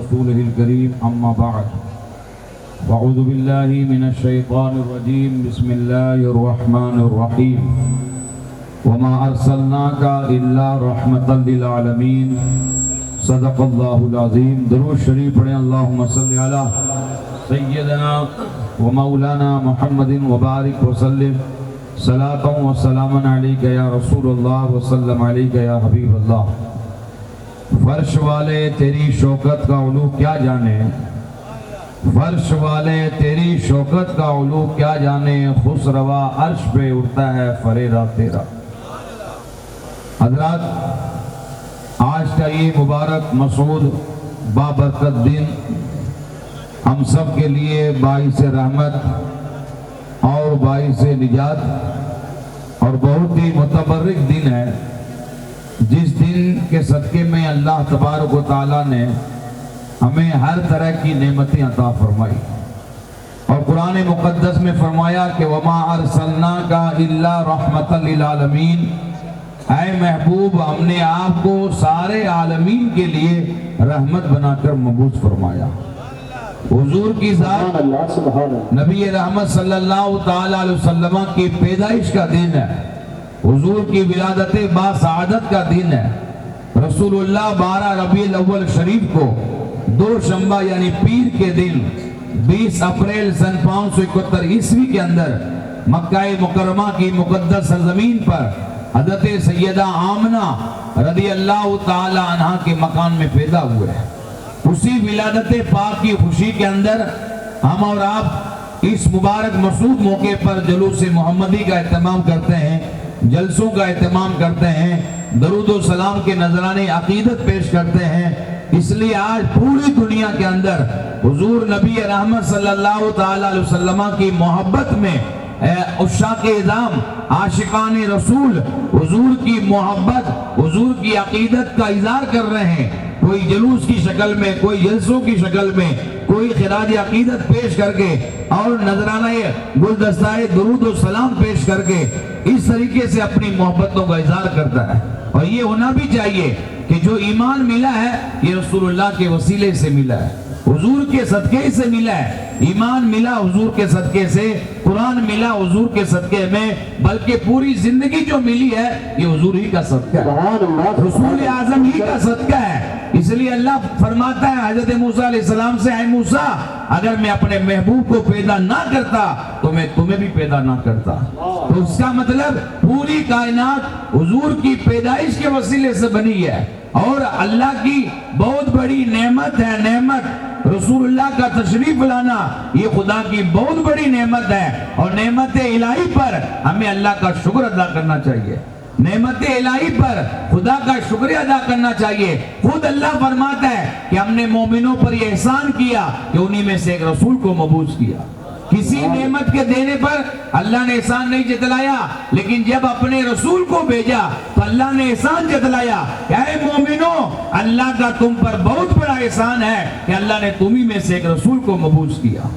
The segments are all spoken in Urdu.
ورسوله الكريم أما بعد فأعوذ بالله من الشيطان الرجيم بسم الله الرحمن الرحيم وما أرسلناك إلا رحمة للعالمين صدق الله العظيم. درود شریف پڑھیں. اللهم صل على سيدنا ومولانا محمد وبارك وسلم صلاة وسلاما عليك يا رسول الله وسلم عليك يا حبيب الله. فرش والے تیری شوکت کا علو کیا جانے، فرش والے تیری شوکت کا علو کیا جانے، خسروا عرش پہ اٹھتا ہے فریدا تیرا. حضرات، آج کا یہ مبارک مسعود بابرکت دن ہم سب کے لیے باعث رحمت اور باعث نجات اور بہت ہی متبرک دن ہے، جس دن کے صدقے میں اللہ تبارک و تعالیٰ نے ہمیں ہر طرح کی نعمتیں عطا فرمائی. اور قرآن مقدس میں فرمایا کہ وَمَا أَرْسَلْنَاكَ إِلَّا رَحْمَةً لِلْعَالَمِينَ، اے محبوب ہم نے آپ کو سارے عالمین کے لیے رحمت بنا کر مبعوث فرمایا. حضور کی ذات نبی رحمت صلی اللہ تعالیٰ علیہ وسلم کی پیدائش کا دن ہے، حضور کی ولادت باسعادت کا دن ہے. رسول اللہ 12 ربیع الاول شریف کو دوشنبہ یعنی پیر کے دن 20 اپریل سن 571 عیسوی کے اندر مکہ مکرمہ کی مقدس سرزمین پر حضرت سیدہ آمنہ رضی اللہ تعالی عنہ کے مکان میں پیدا ہوئے. اسی ولادت پاک کی خوشی کے اندر ہم اور آپ اس مبارک مسعود موقع پر جلوس محمدی کا اہتمام کرتے ہیں، جلسوں کا اہتمام کرتے ہیں، درود و سلام کے نذرانے عقیدت پیش کرتے ہیں. اس لیے آج پوری دنیا کے اندر حضور نبی رحمت صلی اللہ تعالی علیہ وسلم کی محبت میں عشاق اعظام عاشقان رسول حضور کی محبت، حضور کی عقیدت کا اظہار کر رہے ہیں. کوئی جلوس کی شکل میں، کوئی جلسوں کی شکل میں، کوئی خراج عقیدت پیش کر کے اور نذرانہ گلدستہ درود و سلام پیش کر کے اس طریقے سے اپنی محبتوں کا اظہار کرتا ہے. اور یہ ہونا بھی چاہیے کہ جو ایمان ملا ہے یہ رسول اللہ کے وسیلے سے ملا ہے، حضور کے صدقے سے ملا ہے. ایمان ملا حضور کے صدقے سے، قرآن ملا حضور کے صدقے میں، بلکہ پوری زندگی جو ملی ہے یہ حضور ہی کا صدقہ ہے، رسول اعظم ہی کا صدقہ ہے. اس لیے اللہ فرماتا ہے حضرت موسیٰ علیہ السلام سے، اے موسیٰ اگر میں اپنے محبوب کو پیدا نہ کرتا تو میں تمہیں بھی پیدا نہ کرتا. تو اس کا مطلب پوری کائنات حضور کی پیدائش کے وسیلے سے بنی ہے، اور اللہ کی بہت بڑی نعمت ہے. نعمت رسول اللہ کا تشریف لانا یہ خدا کی بہت بڑی نعمت ہے، اور نعمت الہی پر ہمیں اللہ کا شکر ادا کرنا چاہیے. نعمت الہی پر خدا کا شکریہ ادا کرنا چاہیے. خود اللہ فرماتا ہے کہ ہم نے مومنوں پر یہ احسان کیا کہ انہی میں سے ایک رسول کو مبعوث کیا. کسی نعمت کے دینے پر اللہ نے احسان نہیں جتلایا، لیکن جب اپنے رسول کو بھیجا تو اللہ نے احسان جتلایا کہ اے مومنوں اللہ کا تم پر بہت بڑا احسان ہے کہ اللہ نے تمہیں میں سے ایک رسول کو مبعوث کیا.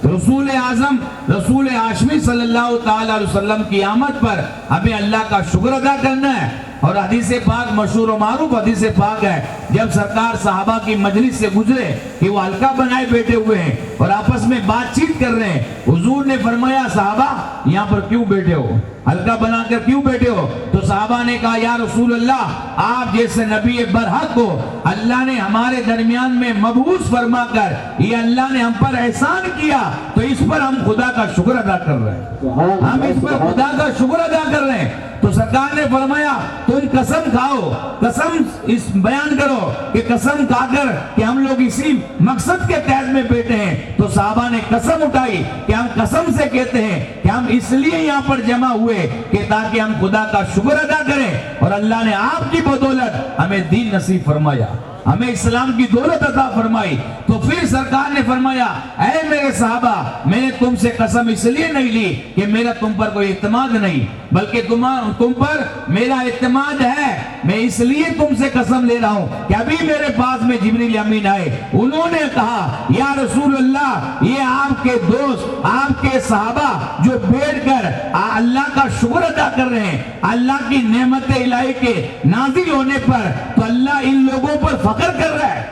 رسول اعظم رسول ہاشمی صلی اللہ تعالی علیہ وسلم کی آمد پر ہمیں اللہ کا شکر ادا کرنا ہے. اور حدیث پاک مشہور و معروف حدیث پاک ہے، جب سرکار صحابہ کی مجلس سے گزرے کہ وہ حلقہ بنائے بیٹھے ہوئے ہیں اور آپس میں بات چیت کر رہے ہیں، حضور نے فرمایا صحابہ یہاں پر کیوں بیٹھے ہو، حلقہ بنا کر کیوں بیٹھے ہو؟ تو صحابہ نے کہا یا رسول اللہ آپ جیسے نبی برحق کو اللہ نے ہمارے درمیان میں مبعوث فرما کر یہ اللہ نے ہم پر احسان کیا، تو اس پر ہم خدا کا شکر ادا کر رہے ہیں، ہم اس پر خدا کا شکر ادا کر رہے ہیں. تو سرکار نے فرمایا تم قسم کھاؤ، قسم اس بیان کرو کہ قسم کھا کر کہ ہم لوگ اسی مقصد کے تحت میں بیٹھے ہیں. تو صحابہ نے قسم اٹھائی کہ ہم قسم سے کہتے ہیں کہ ہم اس لیے یہاں پر جمع ہوئے کہ تاکہ ہم خدا کا شکر ادا کریں، اور اللہ نے آپ کی بدولت ہمیں دین نصیب فرمایا، ہمیں اسلام کی دولت عطا فرمائی. تو پھر سرکار نے فرمایا اے میرے صحابہ میں نے تم سے قسم اس لیے نہیں لی کہ میرا تم پر کوئی اعتماد نہیں، بلکہ تم پر میرا اعتماد ہے. میں اس لیے تم سے قسم لے رہا ہوں کہ ابھی میرے پاس میں جبریل امین آئے، انہوں نے کہا یا رسول اللہ یہ آپ کے دوست آپ کے صحابہ جو بیٹھ کر اللہ کا شکر ادا کر رہے ہیں اللہ کی نعمت الہی کے نازل ہونے پر، تو اللہ ان لوگوں پر فخر کر رہا ہے.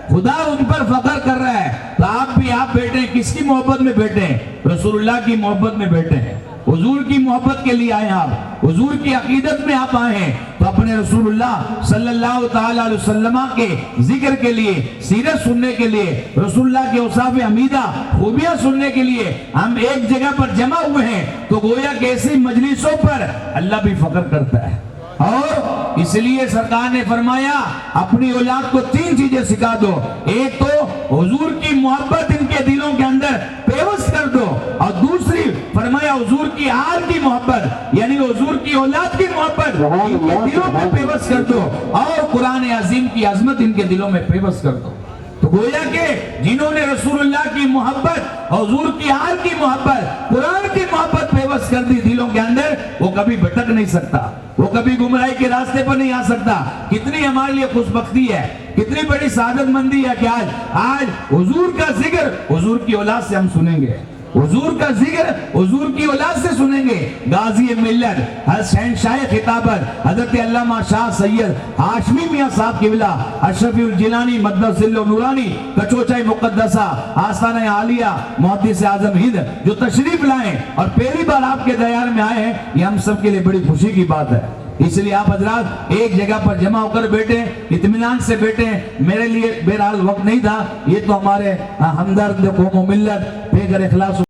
خدا ان پر فخر کر رہا ہے، تو آپ بھی آپ بیٹھے ہیں کس کی محبت میں بیٹھے ہیں؟ رسول اللہ کی محبت میں بیٹھے ہیں، حضور کی محبت کے لیے آئے ہیں، آپ حضور کی عقیدت میں آپ آئے ہیں، تو اپنے رسول اللہ صلی اللہ تعالیٰ علیہ وسلم کے ذکر کے لیے، سیرت سننے کے لیے، رسول اللہ کے اوصاف حمیدہ خوبیاں سننے کے لیے ہم ایک جگہ پر جمع ہوئے ہیں، تو گویا کہ ایسی مجلسوں پر اللہ بھی فخر کرتا ہے۔ اور اس لیے سرکار نے فرمایا اپنی اولاد کو 3 چیزیں سکھا دو، ایک تو حضور کی محبت ان کے دلوں کے اندر پیوست کر دو، اور دوسری فرمایا حضور کی آل کی محبت، یعنی حضور کی اولاد کی محبت ان کے دلوں میں پیوست کر دو، اور قرآن عظیم کی عظمت ان کے دلوں میں پیوست کر دو۔ تو گویا کہ جنہوں نے رسول اللہ کی محبت، حضور کی آل کی محبت، قرآن کی محبت پیوست کر دی دلوں کے اندر، وہ کبھی بھٹک نہیں سکتا، وہ کبھی گمراہی کے راستے پر نہیں آ سکتا۔ کتنی ہمارے لیے خوش بختی ہے، کتنی بڑی سعادت مندی ہے کہ آج حضور کا ذکر حضور کی اولاد سے ہم سنیں گے، حضور کا ذکر حضور کی اولاد سے سنیں گے۔ غازی ملت، شہنشاہ خطابت حضرت علامہ شاہ سید ہاشمی میاں صاحب قبلہ، اشرف الجیلانی مقدس ذل و نورانی، کچوچہ مقدسہ آستانہ عالیہ محدث اعظم ہند جو تشریف لائیں اور پہلی بار آپ کے دیار میں آئے ہیں، یہ ہم سب کے لیے بڑی خوشی کی بات ہے۔ اس لیے آپ حضرات ایک جگہ پر جمع ہو کر بیٹھے، اطمینان سے بیٹھے۔ میرے لیے بہرحال وقت نہیں تھا، یہ تو ہمارے ہمدرد قوم و ملت بے گر اخلاص